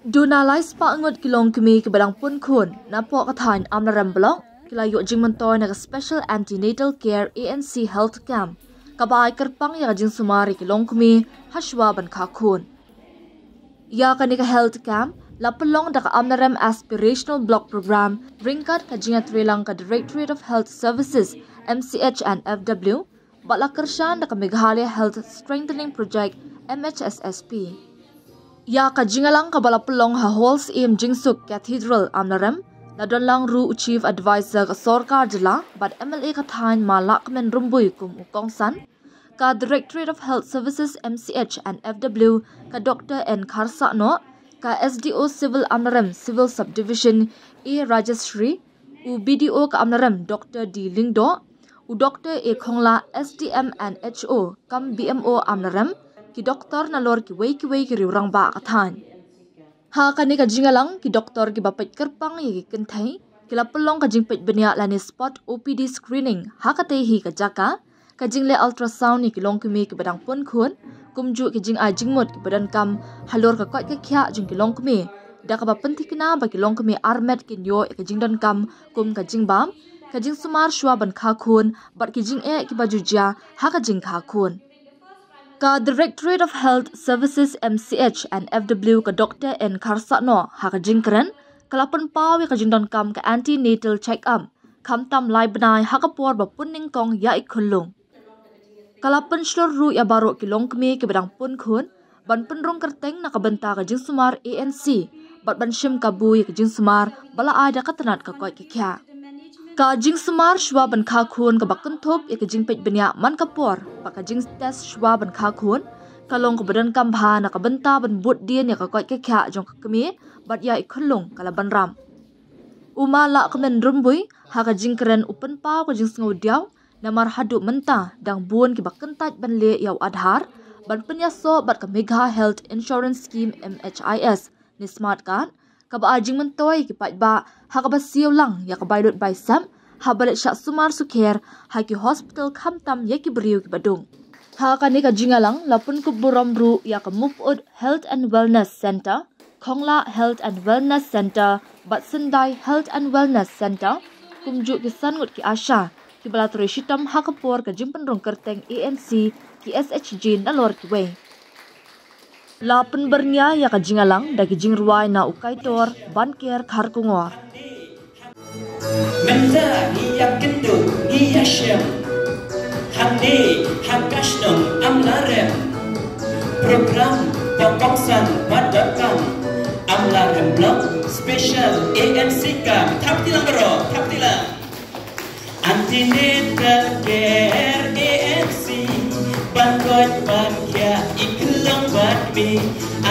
Dunalai spangut kilong kemi ke badang pun kun na po kathain amnaram blok kilayo jingmantoy na special antenatal care ANC health camp kabai kerpang ya jing sumari kilong kemi haswa ban kha kun ya kanika health camp lapelong da amnaram aspirational block program ringkat ka jinga trilang ka Directorate of Health Services MCH and FW bala kershan da Meghalaya Health Strengthening Project MHSSP ya ka jingalang kabala pelong ha halls im jingsuk cathedral amnaram ladon lang ru chief advisor ka sarkar jila bat MLA ka thain malak men rumbui kum ukongsan ka Directorate of Health Services MCH and FW ka Dr. N Kharsa no ka SDO Civil Amnaram Civil Subdivision A Rajashri u BDO ka Amnaram Dr. D Lingdo u Dr. A Khongla SDM and HO kam BMO Amnaram ki doktor na lor ki wei ki riurang ba kathan ha kani ka jingalang ki doktor ki bapet kerpang yi ki kenthai ki lapelong ka jingpet benia lani spot OPD screening ha ka te hi ka jaka ka jingle ultrasound ni ki long ki me ki badang pon khun kumju ki jing ai jingmot ki badan kam halor ka kot ka khya jing ki long ki me da ka ba pentikna ba ki long ki me armet ki nyo ka jing don kam kum ka jing bam ka jing sumar shwa ban kha khun bat ki jing e ki bajujia ha ka jing kha khun ka Directorate of Health Services MCH and FW ka Dr. N Kharsa no ha ka jingkran kalapan pawi ka jingdon kam ka antenatal check up kham tam lai banai ha ka por ba punning kong ya ikhulung kalapan shlor ru ya baro ki long kme ki badang pun khun ban penrong kerteng na ka banta ka jing sumar ANC bat ban shim ka bui ka jing sumar bala ai da ka tanat ka koi ki kya ka jing sumar shwa ban kha khun ka bakun thop e ka jing pet benya man ka por pa ka jing test shwa ban kha khun ka long ka badan kam bha na ka banta ban but dien ya ka koi ka kya jong ka kmi bat ya ikhulung kala ban ram uma la ka men rumbui ha ka jing kren upen pa ka jing sngo diaw na mar hadu menta dang buon ki bakun tat ban le yaw adhar ban penya so bat ka Megha Health Insurance Scheme MHIS ni smart card ka ba jing man toy ki pat ba ha ka ba siaw lang ya ka bailot by sam ha balet sha sumar sukher ha ki hospital kham tam ya ki briu ki badung ha ka ni ka jingalang lapun ku buram ru ya ka Mupud Health and Wellness Center Khongla Health and Wellness Center bat Sendai Health and Wellness Center kumju ki sangut ki asha ki balatori shitam ha ka por ka jimpen rong kerteng ANC ki SHG na lor ki we lapun bernya ya ka jingalang dagi jingruai na ukai tor banker khar kungor Menda hiya kendo hiya shem hande hakashnong amlarem program pokoksan badakam amlarem blog special ANC kam thaptilang bro thaptilang antenatal care ANC Bangkot Bangkya iklong badmi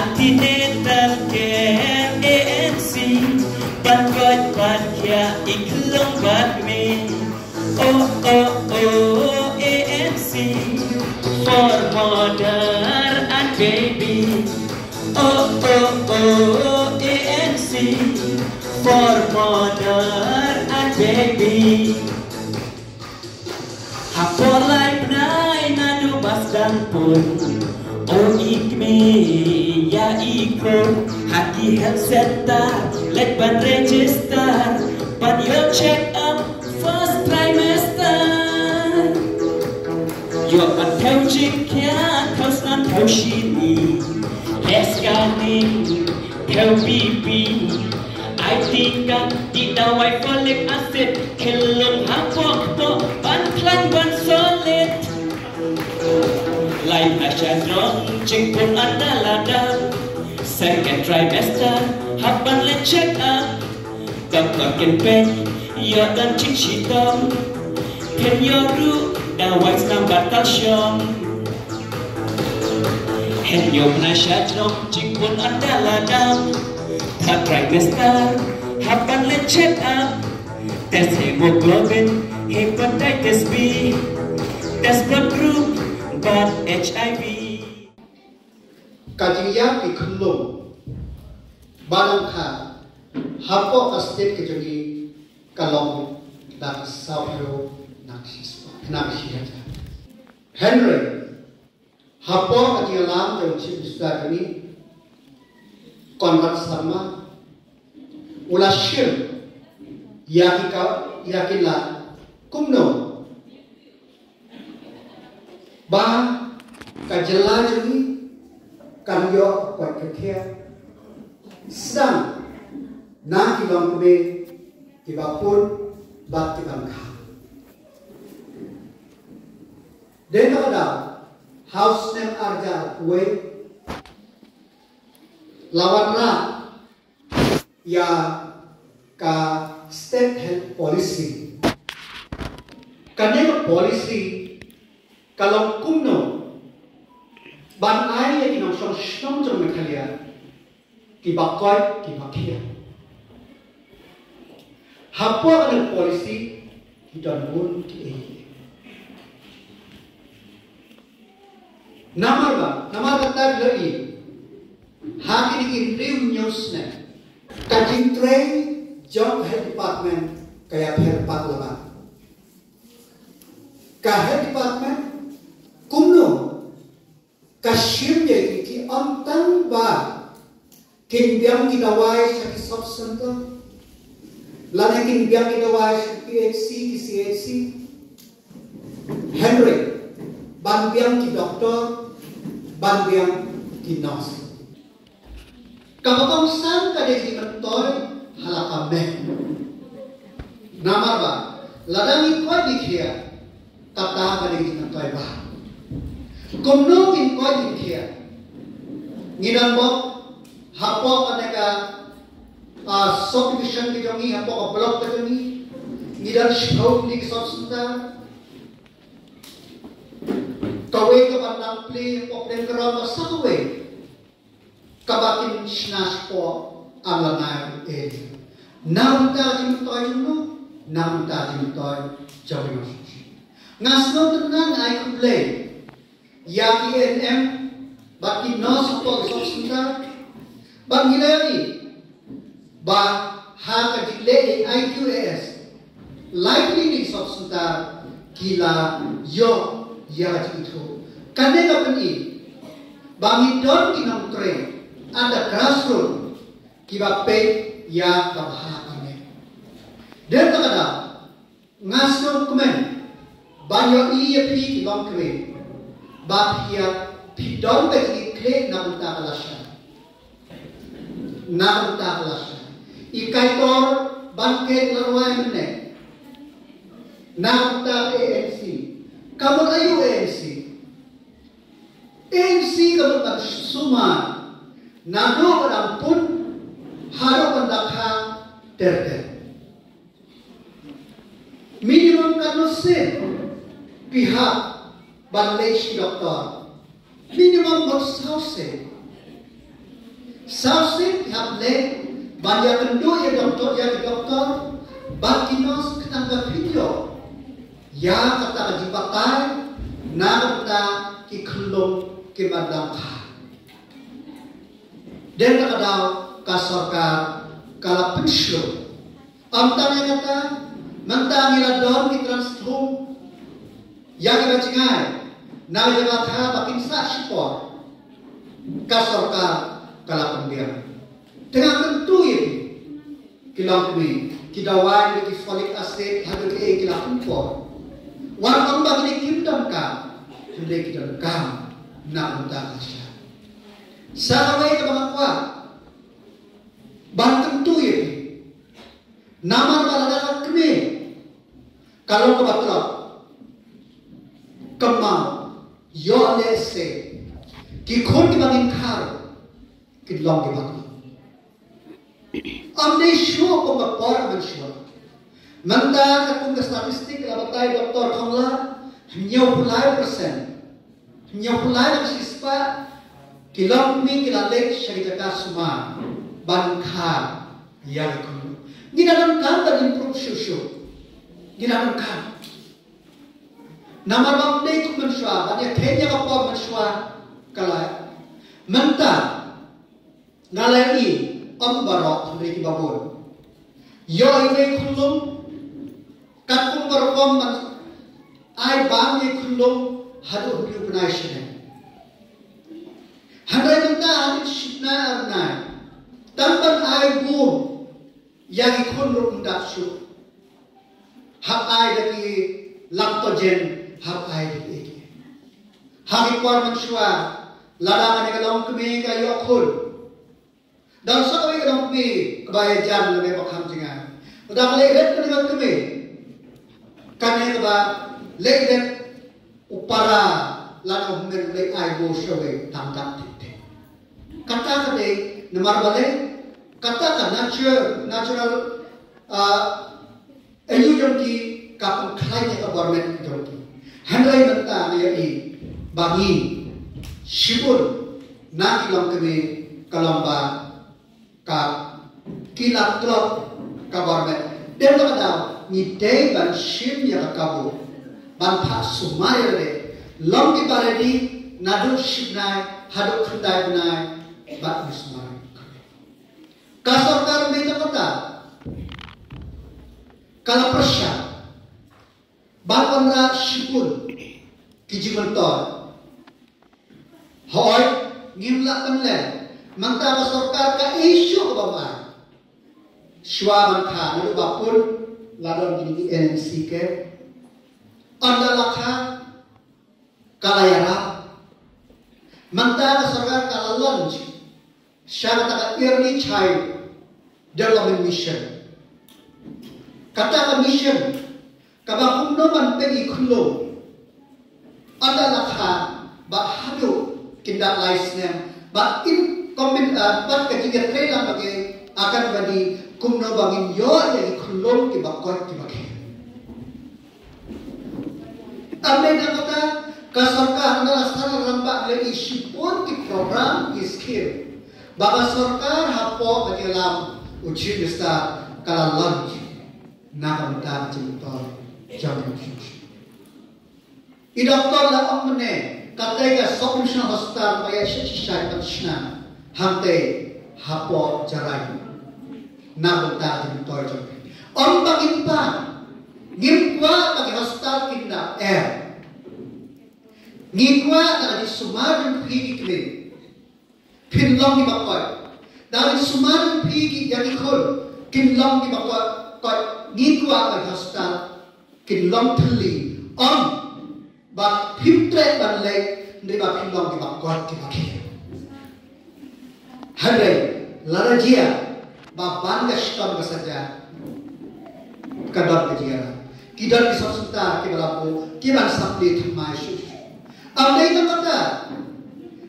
antenatal care ANC Bangkot Bangkya iklong badmi oh oh oh ANC for mother and baby oh oh oh ANC for mother and baby Hapor lai penai nanu basdan pun Oh ikme ya ikon Haki health center Let ban register Ban your check up First trimester Your ban theo chik kya Theo snan theo shini Hair scanning Theo BP I think di dawai folic acid Kelong hapok to Ban klan ban solid Life asya drong Cingpun ada ladang Second trimester Hapan let check up Doktor can pen Yo dan cing shitong Pen yo ru Dawai senang batal syong Hen yo penasya drong Cingpun ada ladang Tak trimester Hapan let check up Test hemoglobin Hepatitis B Test blood group But HIV Kajingya ki khulung Barang kha Hapo astet ke jogi Kalong Dak Sauro Nakshi Henry Hapo kajingya lam Jom chip Mr. Kani konrat sama ula shir yakila kumno ba kajela jeni kanyo kwat kekea sedang na kilong kebe kibapun bat kibangka dan ada house name arja kue lawan ra ya ka state health policy kanyo policy kalau kumno ban ai ya kinong song song jong mekalia ki bakoy ki bakia hapo ang policy ki don ki e namar tag lagi hakini in real news na kajing train job health department kaya herpat laban ka health department kumno Kashim jadi ki antang ba kinbiang gidawai sa kisop center lana kinbiang gidawai sa PHC ki CHC Henry banbiang ki doktor banbiang ki nurse kapatong san kade ki mentoy halakame namar ba ladang ikoi dikhia kata kade ki mentoy ba kumno in koi dikhia ngidan bo hapo kaneka subdivision ki jongi hapo block ka jongi ngidan shau ni subsenta kawe ka bandang play hapo plan karon sawe kabakin shnas po alanay area namta jimtoy no namta jimtoy jawi ngasno tenan ay kublay ya INM baki nos po subsenta bang hilali ba ha ka dile IQAS likely ni subsenta kila yo ya itu kanega pani bang idon kinong train ada grassroots kiba pe ya kabha kami dan kada ngasno kumen banyo IEP kilong kwe ba pia pidon be ki kle namta kalasya ikaitor bangke larway mene namta ANC kamu ayu ANC kamu tak suma nado pun haro pandakha terter minimum kamu sen pihak banlej doktor minimum bersause sausin hamle banyak kendu ya doktor bakinos kenapa video ya kata dipakai nada ki khlom ki badang kha dan kada kasorka kala pensyo amtanya kata mentang iladon ki transform yang bacingai na jabata bakin sa sipor kasorka kala pembiar tengah tentu ini kilang kami kidawai lagi folic acid hadu ke kilang impor warang bagi kimdam ka sudah kita kam na unta kasya sawai ka bangwa ban tentu ini nama balada kami kalau kebetulan kemau yo lese ki khon ki bangin khar kilong ke bang amne show ko bakor man show manda ka kung statistik la batay doktor khongla nyau pulai persen nyau pulai ng sispa kilong mi kilalek syarika ka suma ban kha ya ko ginanon kan ta improve show ginanon kan namar bang dei ko man show ban ya kenya ka po man show kala manta ngalai barok dari babon yo ini kulum katung berkom ai bang ini kulum hadu hidup nasional handai minta hadit shipna arnai ai bu yang ikun rumdak su hak ai daki laktogen hak ai daki hak ikwar mansua ladangan yang kalong kami kayo khul dan sa kami kalong kami kebaya jam lebih bakam jangan udah melihat dengan kami kami keba lihat upara lalu mungkin lek ai bo showe tangkap titik kata kade nomor balik kata kan natural ayu jomki kapun khlainya ke government jomki handai menta ni bagi shibun na kilom kami kalamba ka kilat klop ka government dem da ni day ban shim ya kabu ban pha sumai re long di paredi nadu shibnai hadu khandai nai bat mismai kasarkar beta kota kala prasya bapanra shipun kijimantor hoy ngimla kanle manta kasarkar ka isu bama shwa mantha nadu bapun ladon gini NMC ke anda lakha kalayara manta kasarkar kala lunch syarata early child development mission kata mission kabang umnoman pegi khullo ada lakha ba hadu kindak license ba in comment ba ketiga trailer bagi akan bagi kumno bangin yo yang khullo ki bakot ki bagi amne kata kasarkar adalah sarana rambak le isu pun ki program ki skill Bapa sarkar hapo bagilam uji besar kalau lunch nak mentar cinta jam tujuh. I doktor lah omne katai ka solution hospital paya syai patshna hamte hapo jarai nak mentar cinta jam. Om bagimpa ngimkwa bagi hospital kinda ngimkwa dari sumarun hikikle Kinlong di bakot dari sumaran pigi yang ikut kinlong di bakot kot ngikwa ke hospital kinlong teli on bak pimtre ban lek nerima kinlong di bakot di baki hari larajia baban gaston saja kadar kejia kidar kisah kibalapu kiban sapli thamai shu amdai kata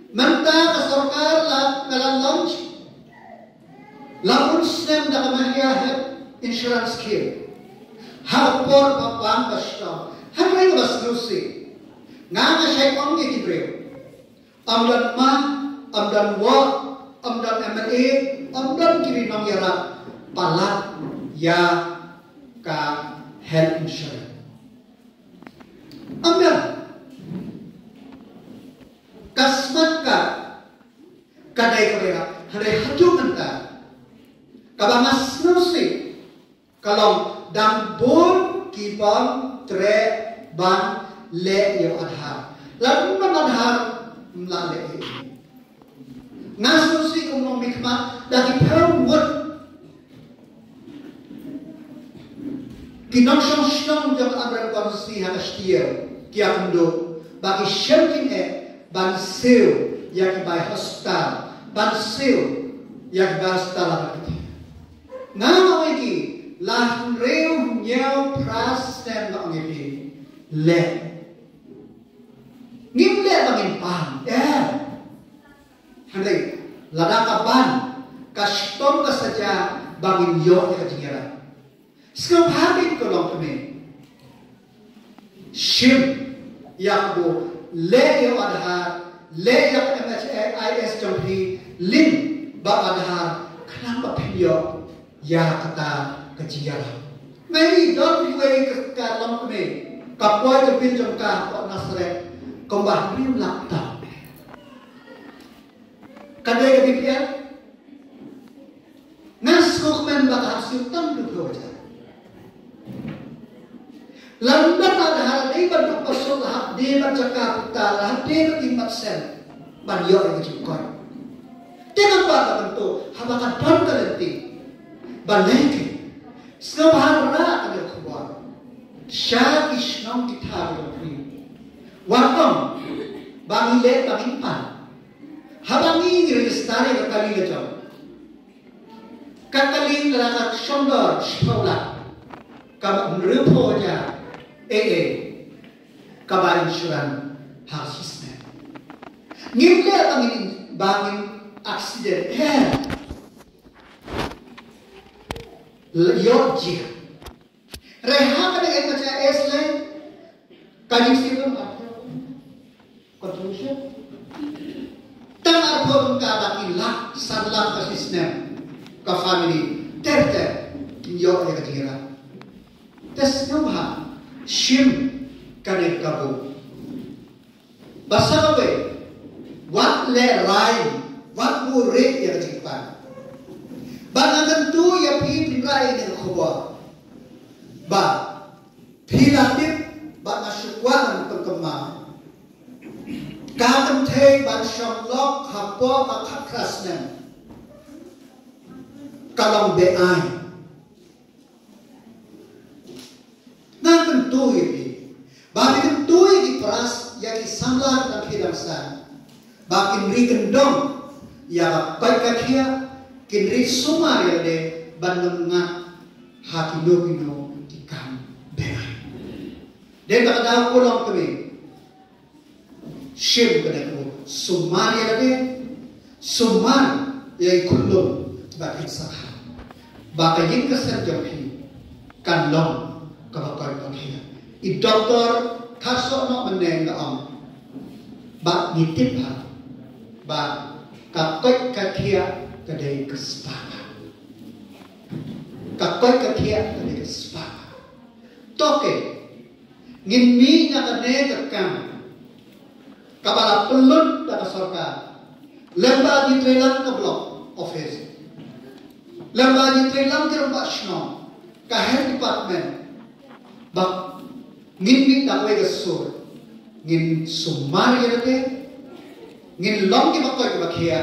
Manta kasarkar kala launch lamun snem da kamahya have insurance scheme hapor babang basta hamre basnusi ngama shay ongi kibre amdan ma amdan wa amdan MLA amdan kiri nong yara palat ya ka health insurance amdan kasmat ka kadai kabera hari haju menta kabangas nusi kalong dan bon kibang tre ban le yo adhar lalu man adhar mlale ngas nusi kumong mikma dagi perang wot kinong shong jam abran konsi hanastia kia kundo bagi shelking ban seo yang by hospital ban seo yang by hospital ngama iki lah reu nyau pras tem ngam iki le ngimle bangin pan handai ladaka ban kastom ka saja bangin yo ka jingara skop habit ko long kami shim yakbo le yo adhar le yo MHIS jampi lin ba adhar kenapa video ya kata kejiyara mai don way ka long kami kapwa ke bin jongka ko nasre kombah rim laptop kadai ke bipian nas ko men ba hasil tam du ko ja lambat ada hal bentuk pasal hak dia bercakap utara dia berimat sen banyak yang cukup dengan pada bentuk habakan don kalenti baleke snobhara ada khubar sya ishnam kita berpri wakam bangile tamimpan habangi registari berkali lejau kakaling lelakak shondor shpaula kab meruponya kabar insuran hal sistem ngimle bangin aksiden Yojia reha ka dengan baca esle kajing sibum contribution tan arpon ka baki lak sanlak ka sistem ka family terte yo ya kajira tes nomha shim kane kabu basawe wat le rai wat bu re ya kajikpan bang tentu ya pi rai ni khoba ba pilatip ba nasyukwan pengkemang kamen thei ban shamlok hapo makhakrasnen kalong beai nang tentu ya pi ba tentu ya di pras ya di samlat dan hidangsan ba kinri gendong ya baikakia kinri sumar ya de bandungan hati dogino ikan berai. Dan tak ada pulang kami. Shim kena kau sumar ya de sumar ya ikulum bagi sahah. Bagi yang kesan jauhi kan long kabakai pakai. I doktor kasut nak meneng am. Bak nitip ha. Bak kakai kakia kedai kesepakatan. Kakai kakia kedai kesepakatan. Toke ngin mi na kane tekam. Kapala pelun dapat sorka. Lemba di trelang ke blok office. Lemba di trelang ke rumah snow. Kahel department. Bak ngin mi na kwe kesur. Ngin sumar yate. Ngin long ki bakoy ke bakia.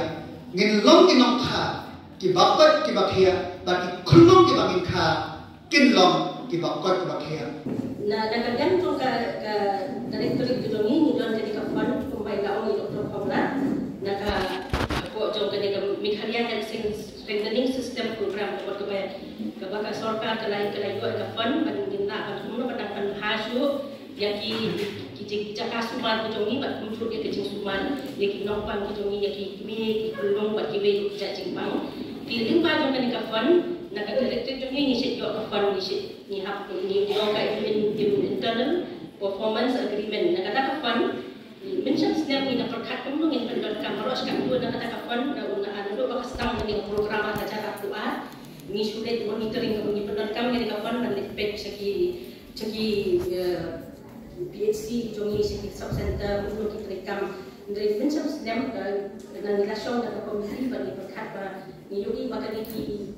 Ngin long ki nong kha ki bakoy ki bakia. Baki kulong ki bakin kha. Kin long ki bakoy ki bakia. Na nakaganto ka directory gitu ni don jadi kapan pembaik gaung ni Dr. Komla naka ako jong kani ka mikharya health strengthening system program buat kebaya kabaka sorka kalai kalai yo ka fund ban ginna ban kumno ban pan hasu yaki kijik jaka suman ko jongi bat kumchu ke kijing suman yaki nongpang ko jongi yaki mi kulong bat kibe jajing pang tiling pa jong kani ka fund naka director jongi ni sit yo ka fund ni sit ni hap ni yo ka internal performance agreement nakata ka fund mention snap ni na perkat kumno ngin ban kamaros kan dua nakata ka fund na una ano ba kastam ni program ta cara tuat ni sudah monitoring ko ni pendon kam ni ka fund na pek saki PhD jongi saki sub center untuk kita rekam dari mention snap na relasyon na komisi ban ni perkat ba ni yogi bakal ni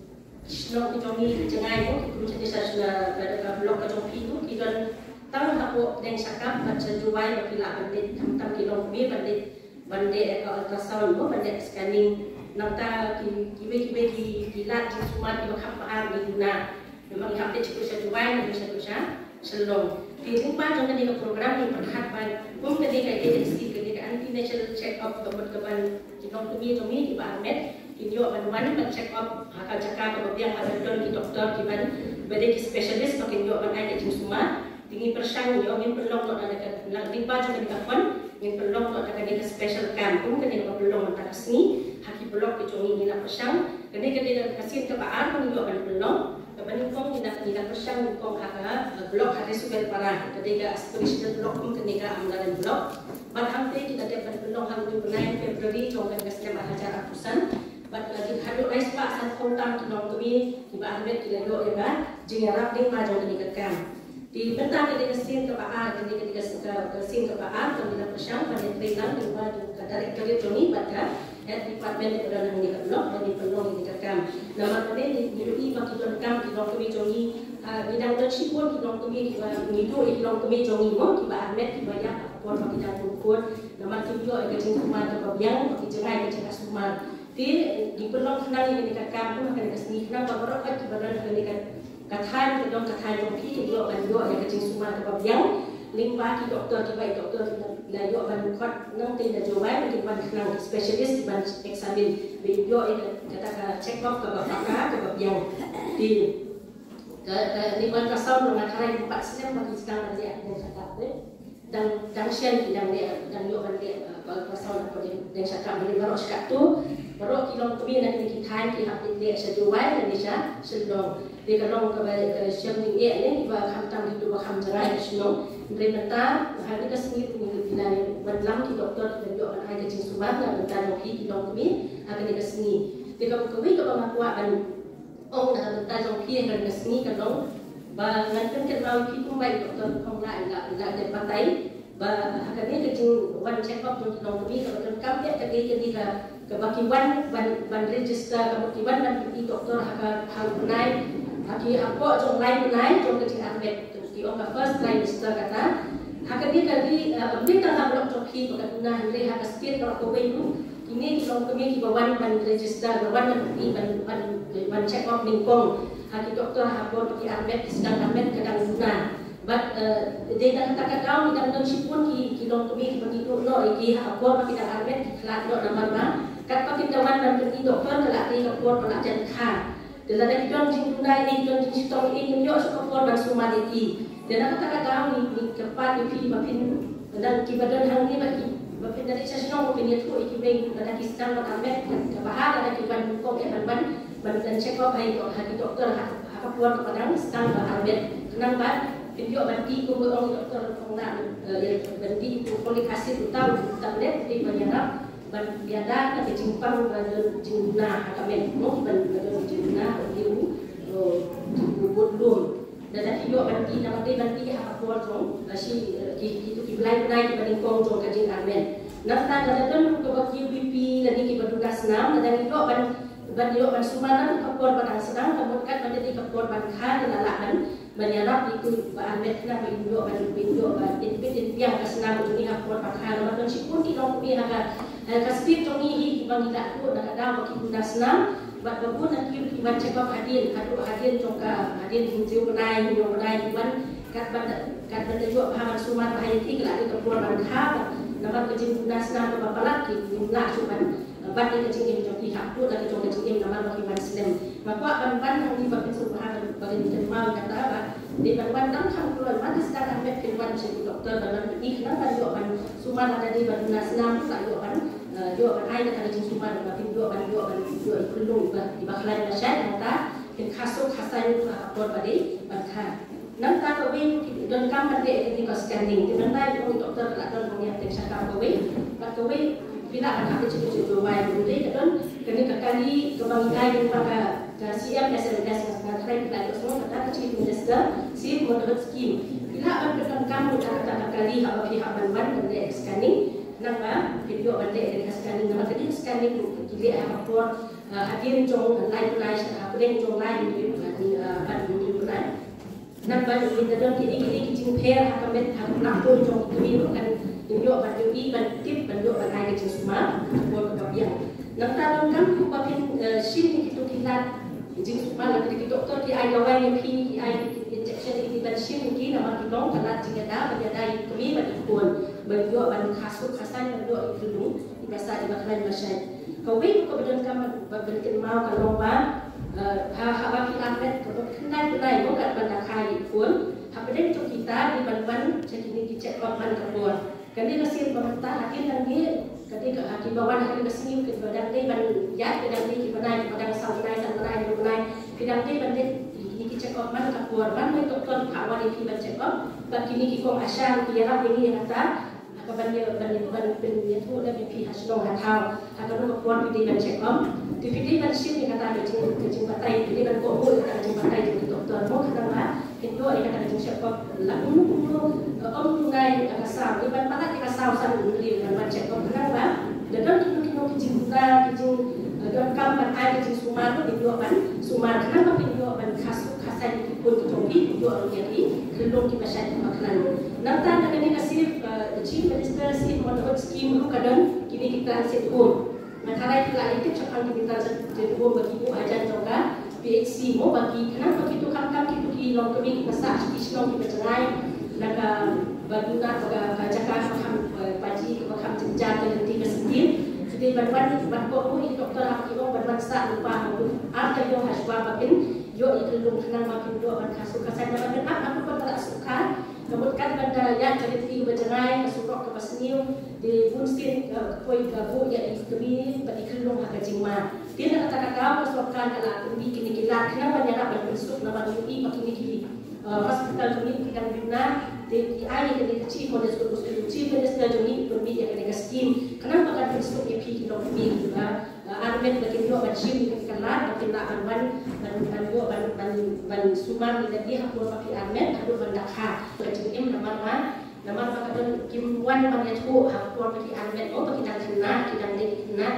Snow jongi jengai mo kita jadi pada blok jongi itu kita tahu aku dengan sakap baca juai bapila bandit tam kilong mi bandit ultrasound mo bandit scanning nangta kibe kilat di semua di makam paham di guna memang update cukup saya juai bisa selong di tempat jongi di program ni perhatian pun ketika agensi ketika antenatal check up keban kilong mi jongi di Ahmed Inyo ban check up haka jaka ke babiang ada don ki doktor ki ban bade ki specialist pakai yo ban ai ke semua tinggi persang yo ngin perlong to ada nak diba jo ke kafan ngin perlong to ada ke special camp pun kene ko perlong ta sini haki blok ke jongi ni na persang kene ke kasin ke baar pun yo ban perlong ke ban kong ni na persang kong haka blok hade sugal para ke ga aspirational blok pun kene ga amdalan blok ban hamte kita dapat perlong hang 9 Februari jong kan gasnya acara pusan But lagi hadu ais pak saat kontak kinong kami di Ahmed kita yo ya jingarap ding majong kini kekam di bentang kini kesin ke Pak kini kesin ke Pak kini nak persang pada training di mana dari kerja Tony pada head department di pada nang di blok dan di penuh kini kekam nama kini di UI bagi kekam kinong kami jongi bidang leadership pun kinong kami ngidu kinong kami jongi mo di Ahmed di banyak apa bagi jangan pun nama tu yo ke jing kumar ke babiang bagi jengai ke jengah sumar di pelong kenang ini kakak pun akan kesini kenang bapak kan kebadan akan katahan kedong katahan rompi kedua bandua yang kecil semua sebab yang lingpa di doktor di baik doktor la yo ban kot nang te da jawai di ban kenang specialist ban examine video kata ka check up ke bapak ke yang di ni ban kasau dengan hari 4 September bagi sekarang dia dan cakap dan sian bidang dia dan yo ban dia kasau apa dia cakap beli baru cakap tu baru kilong kami nak kita hai ki hak dia sejauh dan dia sedang dia kalau ke siang ni ni ba kham tam itu ba kham jerai sino mereka hari ke sini bila berlam di doktor dan yo hai ke sumbat dan bentar ki kilong kami akan ke sini dia kami ke mengaku kan ông là ta trong kia gần cái sini kalau ba ngan kan mau ki pun baik doktor không lại là để bắt tay ba akhirnya kecil one check up untuk kilong kami kalau kan dia jadi ke bakiwan ban register bakiwan dan pergi doktor hal naik haki apa jong lain naik jong kecil atlet di orang first register kata hak dia kali minta hamlok joki bakat guna hari hak state kalau kau itu ini kilong kami di bawah ban register bawah dan pergi ban check up mingkong haki doktor hak pergi atlet sedang atlet kadang guna but dia dah kata kau di dalam sipun kilong kami begitu no iki hak apa kita atlet kelas no nama kat pakitawan dan pergi doktor kelak di kapur pelajaran kha dalam lagi don jing tunai ni don jing sitong ini yo kapur dan sumaditi dan kata kau ni kepat di bapin dan kibadan hang ni bapin dari sesno bapin itu ikibeng dan kistan amet bahar dan kiban kok ban check up ai doktor kapur kepada stang amet kenapa video banti ko doktor pengna banti itu komunikasi utama tablet di banyak ban biada ka cimpang jingna kami mo ban jingna diu budlum dan video banti nama banti ha por jong si itu kiblai nai ban kong jong ka jing amen nafta dan ko ba QBP dan ki petugas nam dan itu ban sumana ka por ban sedang kemudian menjadi ka por ban kha dan alakan menyerap itu amet na video ban itu yang kesenang dunia por ban kha dan sipun ki dong pi kasih tongi bagi tak tu nak ada bagi guna senam, buat babun nak kiri ban check up hadir, kadu hadir jongka hadir hinju benai ban kat benda juga pahaman sumat bahaya tiga lagi keluar ban khab, nampak kecil guna senam ke bapa lagi guna cuman ban ni kecil jongki hak tu lagi jongka kecil nampak bagi ban senam, maka ban yang di bagi suruhan bagi terima kata apa di ban dam kham keluar ban sekarang ambil keluar jadi doktor dalam ini kenapa juga ban sumat ada di ban guna senam tak juga ban yo ban ai kata jing sumar ba pin yo ban kulung ba di baklan ba shay nata kin khasuk khasai ka por badi ban kha nam ta ko win don kam ban de ni ko scanning di ban tai ko doktor la don ni ate saka ko win ba ko win pila ban ha ci do wai bu de ka don kani ka kali ko bang kai ni pa ka CM SLS ka train la so ta ci minister si mo dot scheme pila ban don kam ta kali ha ba pi ha ban de scanning nama video balik dari scanning nama tadi scanning jadi apa hadir jong lain apa yang jong lain itu ban ini bukan nama kita dalam kini kicing pair hakamet nak pun jong itu kan video ban ini ban tip ban video ban lain kicing semua buat kebiang nama dalam kan kupapin sini itu kita kicing semua lagi doktor di ai gawai yang pi ai injection ini ban sini kita nama kita kalau jika dah menjadi kami ban ikut berdua ban khasuk khasan berdua itu dulu biasa di bakalan masyarakat kau wei kau berdan kam berdan mau kalau ba ha pi atlet kau kenal kau kat ban kai pun ha berdan untuk kita di ban jadi ni dicek ban kabur kan dia kasih pemerintah hakim dan dia ketika hakim bawan hakim kesini ke badan dia ban ya kedang dia ke badan sau naik kedang dia ban ini dicek ban kabur ban doktor kawan ini ban check up bagi ni kong asal kira ini kata ban tu dan BP hasno hatau akan membuat video dan check up di video dan sini kata kecing batai video dan kok kecing batai di doktor mau kata apa itu kata kecing check up lalu tunai kasar di ban mana kita kasar san di ban check up kenapa dan kecing dan kam ai kecing sumar di dua ban sumar kenapa video ban khasai di pun ketombi dua orang jadi kelong di masyarakat makanan nanti ada kasih Chief Minister si menurut scheme lu kadang kini kita aset pun Makarai pula itu cakap kita jadi bagi ibu ajar juga PHC mau bagi kenapa kita kam kita ki long kami kita sah di long kita cerai naga baguna baga jaka kam paji kam jenjang dan tiga sendiri jadi bantuan bantuan ini dokter aku mau bantuan sah lupa ada yang harus bapakin yo itu long kenal makin dua ban kasus kasar dapat aku pun tak suka kemudian pada yang jadi tiga bercerai masuk ke pasniu di bunsin koi gabu ya istri bagi kelong agak jima dia kata kau pasokan kalau tumbi kini kilat kenapa dia nak berbentuk nama UI makin ini hospital ini kita guna di air kini kecil pada sekolah kecil pada sekolah ini tumbi yang kini skim kenapa kan bentuk EP kita tumbi juga armen bagi dua macam ini kilat bagi nak arman ban sumar di dia aku pakai armen aku bandakha kecil nama pakatan kimwan panjatu aku pakai armen oh pakai dan kena kita kena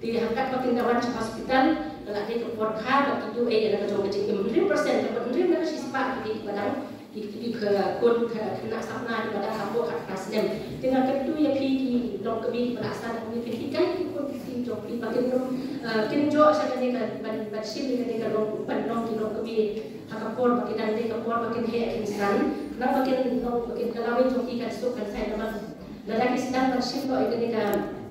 diangkat pakai kawan hospital lagi ke porka bagi tu yang kejong kecil 100% dapat 100% mereka sispa di badang di ke kon kena sapna di badang kampung kat nasdem dengan itu ya pi dong kami berasal dari pendidikan di kon di job di bagian kinjo saya dengan ban sim dengan dong pandong di dong kami akapor bagi dan di kapor bagi he insan kenapa bagian dong bagian kalawin joki kan sukan saya nama lalaki sedang bersim kok dengan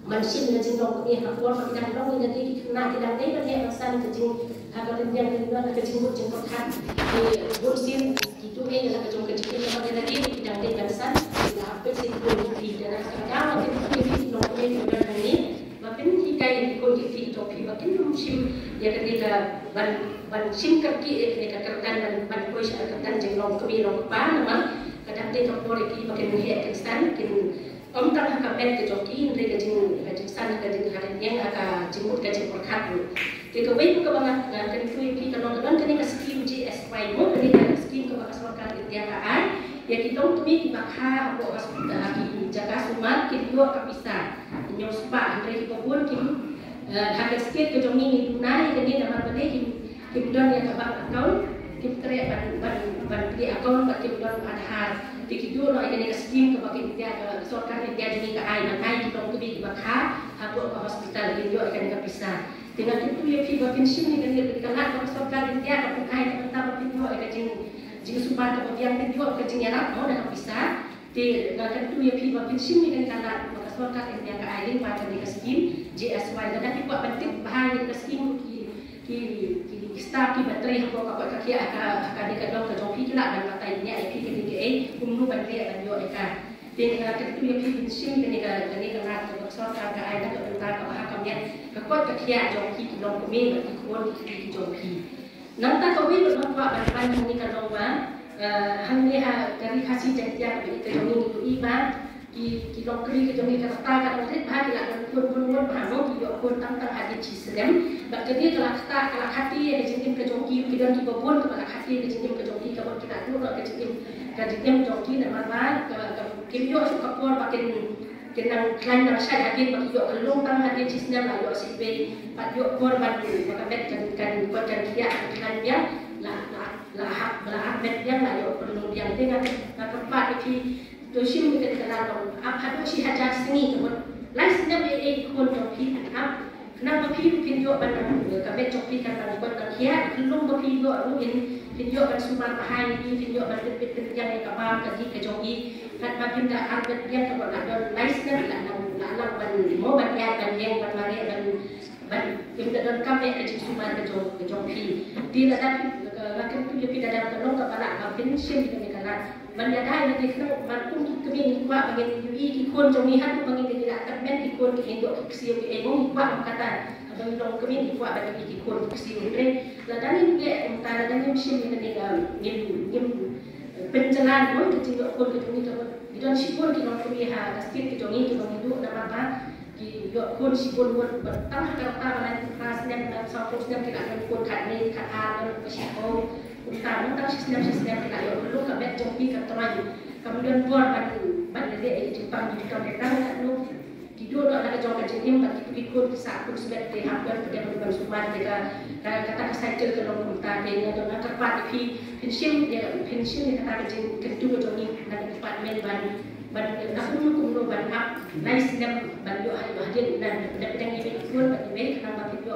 mansin na jindong kami kapor pagkidang dong na di na kidang day na diya masan kajing hagalan diyan kanina na kajing bud jing pagkat di bursin itu na kajong kajing na magana di kidang day kansan na hapit sa ito di na nakakagawa din kami nong kami kidang kani mapin hikay ko di topi makin sim ya kanina ban sim kaki kanina kartan ban ko siya kartan jing nong kami nong pa naman kadang day kapor iki makin hiya kansan kin om tak hak bet ke joki ndre ke jing san ke jing harin yang aka jimut ke jing perkat ke wei ke bangat kan tu pi kan non kan ke skim GSY mo ke skim ke bakas wakar dia ka ya kita tu mi bakha ko hospital ki jaga sumat ki dua kapisa nyo spa ndre ki pun ki hak sikit ke jomi ni tunai ke ni nama bade ki don ya ka bak account ki tre ban di account ki don adhar dikidu no ini skim ke bagi dia ke sorkan dia jadi ke ai manai di tong tubi bakha hapo ke hospital di yo ikan ke pisah dengan itu ya fi bakin sini kan dia dikalat ke sorkan dia ke ai ke tentang bakin yo ikan jing subar ke bagian yo ke jing yarak mau dah pisah di dengan itu ya fi bakin sini kan kalat ke sorkan dia ke ai pada di skim GSY dan tapi buat penting bahaya ke skim ki start ki bateri hapo ka kaki aka dikadong ke jopi kila dan matai nya IP ke umnu bateri dan yo eka dengan itu ya pi sim ke nika rat ke sorka ka ai dak tentang ka ha kamnya ka kot ka kia jopi ki long kemi bagi kon ki jopi nang ta ka wi ba ban ni ka dong ba hang ni ha dari khasi jantia ke jomi ni iba ki long kri ke jomi ka ta ka rit ba ki la pun ba mo ki yo kon tang hati cisrem bak jadi kalau hati ya kejengkim ke joki kita di babon kalau hati kejengkim ke joki kalau kita dulu kalau kejengkim joki dan mana kimio suka keluar pakai kenang klan dan saya hati pakai yo kelung tang hati cisnya lah yo sipe pak yo korban maka bet kan buat dia klan dia lah bet dia lah yo perlu dia dengan kepat itu dosim kita kenal apa si hajar sini kemudian lain sedang kon joki apa kenapa pin yo ban ka bet joki kan ban buat kia kelung ba pin yo pin yo ban sumar bahai pin yo ban pit yang ka ba ka di ka joki kan ba pin da arbet yang ka ban ada nice kan la ban mo ban ya ban yang ban mari ban pin da don ka bet ka sumar ka joki di la da ka kan tu yo pin da ka long ka bala ka pin sim ni ka la ban ya dai ni kan ban kum ki kemi kwa bagi ui ki kon jomi hat bagi di la ka men ki kon ki endo ki sio ki mo kwa kata bagi dong kami di buat bagi ki kon kesi ni la dan ni antara dan ni mesin ni ngim penjalan mo ki tingo kon ki ni to di don sipon ki dong kami ha kasih ki dong ni dong itu nama apa ki yo kon sipon buat bertang kata mana kelas dan satu sedang kita akan kon kat ni kat dan kesiko utama tang sistem kita yo perlu ka bet jopi ka trai kemudian buat ban dia Jepang di kampung kat lu tidur nak jauh ke jenim tak ikut saat pun sudah dihampir pada bulan Sumat mereka kata cycle ke dalam kota dia dengan tepat di pension dia kata ke kedua joni dan tepat ban aku hukum ban up nice dan ban yo hadir dan pedang ini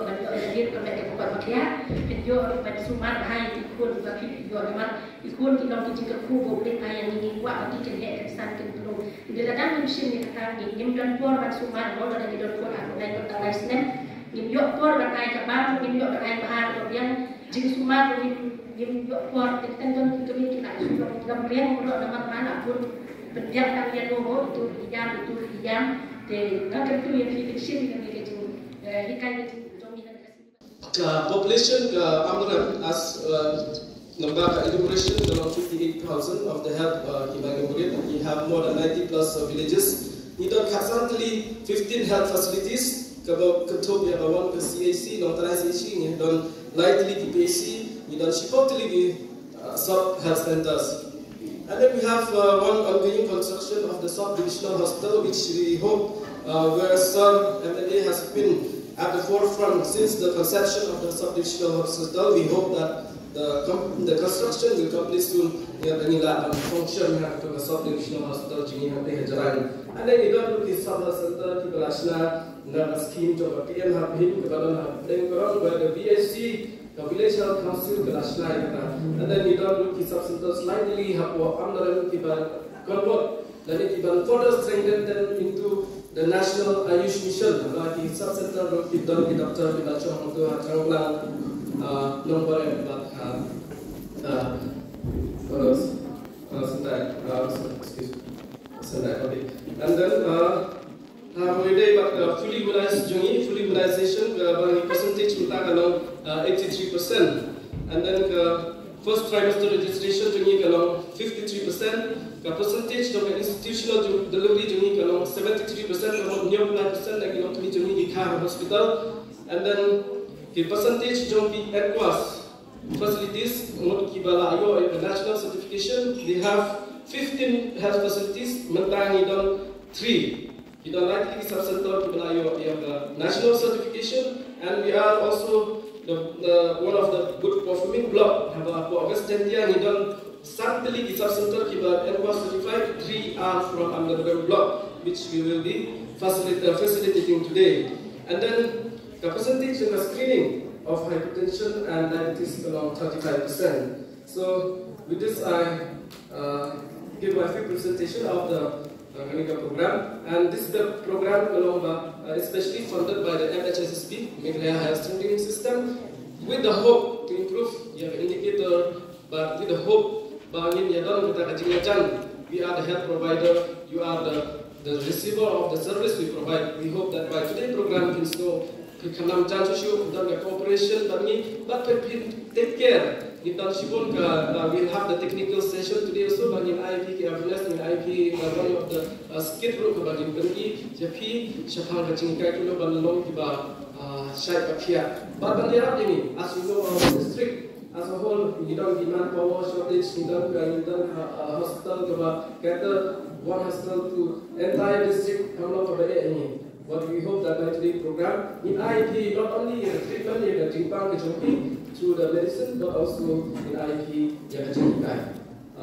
dengan yo hadir ke mek ke pakia ken yo pada sumat hai ikun ba pi yo mat ikun ki dong ki ke ku bo le ayang ni wa ki ken he ken san ken tulu di dalam mesin ni kata ni nim dan por ban sumat no dan di don por aku nai kota laisnem nim yo por ban ai ka ba nim yo ai ba ha yang jing sumat nim yo por ten don ki ki lai su don gam riang mo do mat mana pun pendiam kalian nomor itu hijam de nakam tu yang kita sini kan kita tu hikayat dominan population Amram as number enumeration around 58,000 of the help we have more than 90 plus villages. We don't currently 15 health facilities. Kalau ketua ya bawan ke CAC, nontarai CAC ni don lightly di PAC, we don't supportly sub health centers. And then we have one ongoing construction of the sub-divisional hospital, which we hope where Sir MLA has been at the forefront since the conception of the sub-divisional hospital. We hope that the construction will complete soon. And function to the sub-divisional hospital. And then we don't look at sub center, Kibalashna, Nava scheme to PM have him, where the BSC. The village health council and then we don't look at subcenters slightly have under convert then it even further strengthened them into the national Ayush mission. Like the subcenter look at done with Dr. Bilachong to Tranglang number and then fully immunization percentage along 83%, and then first trimester registration jungi along 53%, percentage of institutional delivery jungi along 73%, along 9% lagi along jungi di hospital, and then the percentage jungi Aquas facilities untuk kibala ayo national certification, they have 15 health facilities, mentangi don 3. We don't like the subcenter to national certification, and we are also one of the good performing block. Have August 10th year, we done certainly the subcenter and was certified 3 are from Amdadam block, which we will be facilitating today. And then the percentage in the screening of hypertension and diabetes around 35%. So with this, I give my free presentation of the program, and this is the program especially funded by the MHSSP, Meghalaya Health Training System, with the hope to improve your indicator, but with the hope we are the health provider, you are the receiver of the service we provide. We hope that by today's program can show cooperation, but take care. We will have the technical session today also. Bagi IP awareness dengan IP one of the skid row bagi pergi jadi siapa kacing kai tu balong tiba syai pakia. But bagi apa ini? As you know, our district as a whole, we don't demand power shortage. We don't hospital tiba kata one hospital to entire district. Kalau pada ini. But we hope that by today's program, in IP, not only in the treatment, in the timpang, through the medicine, but also in IP,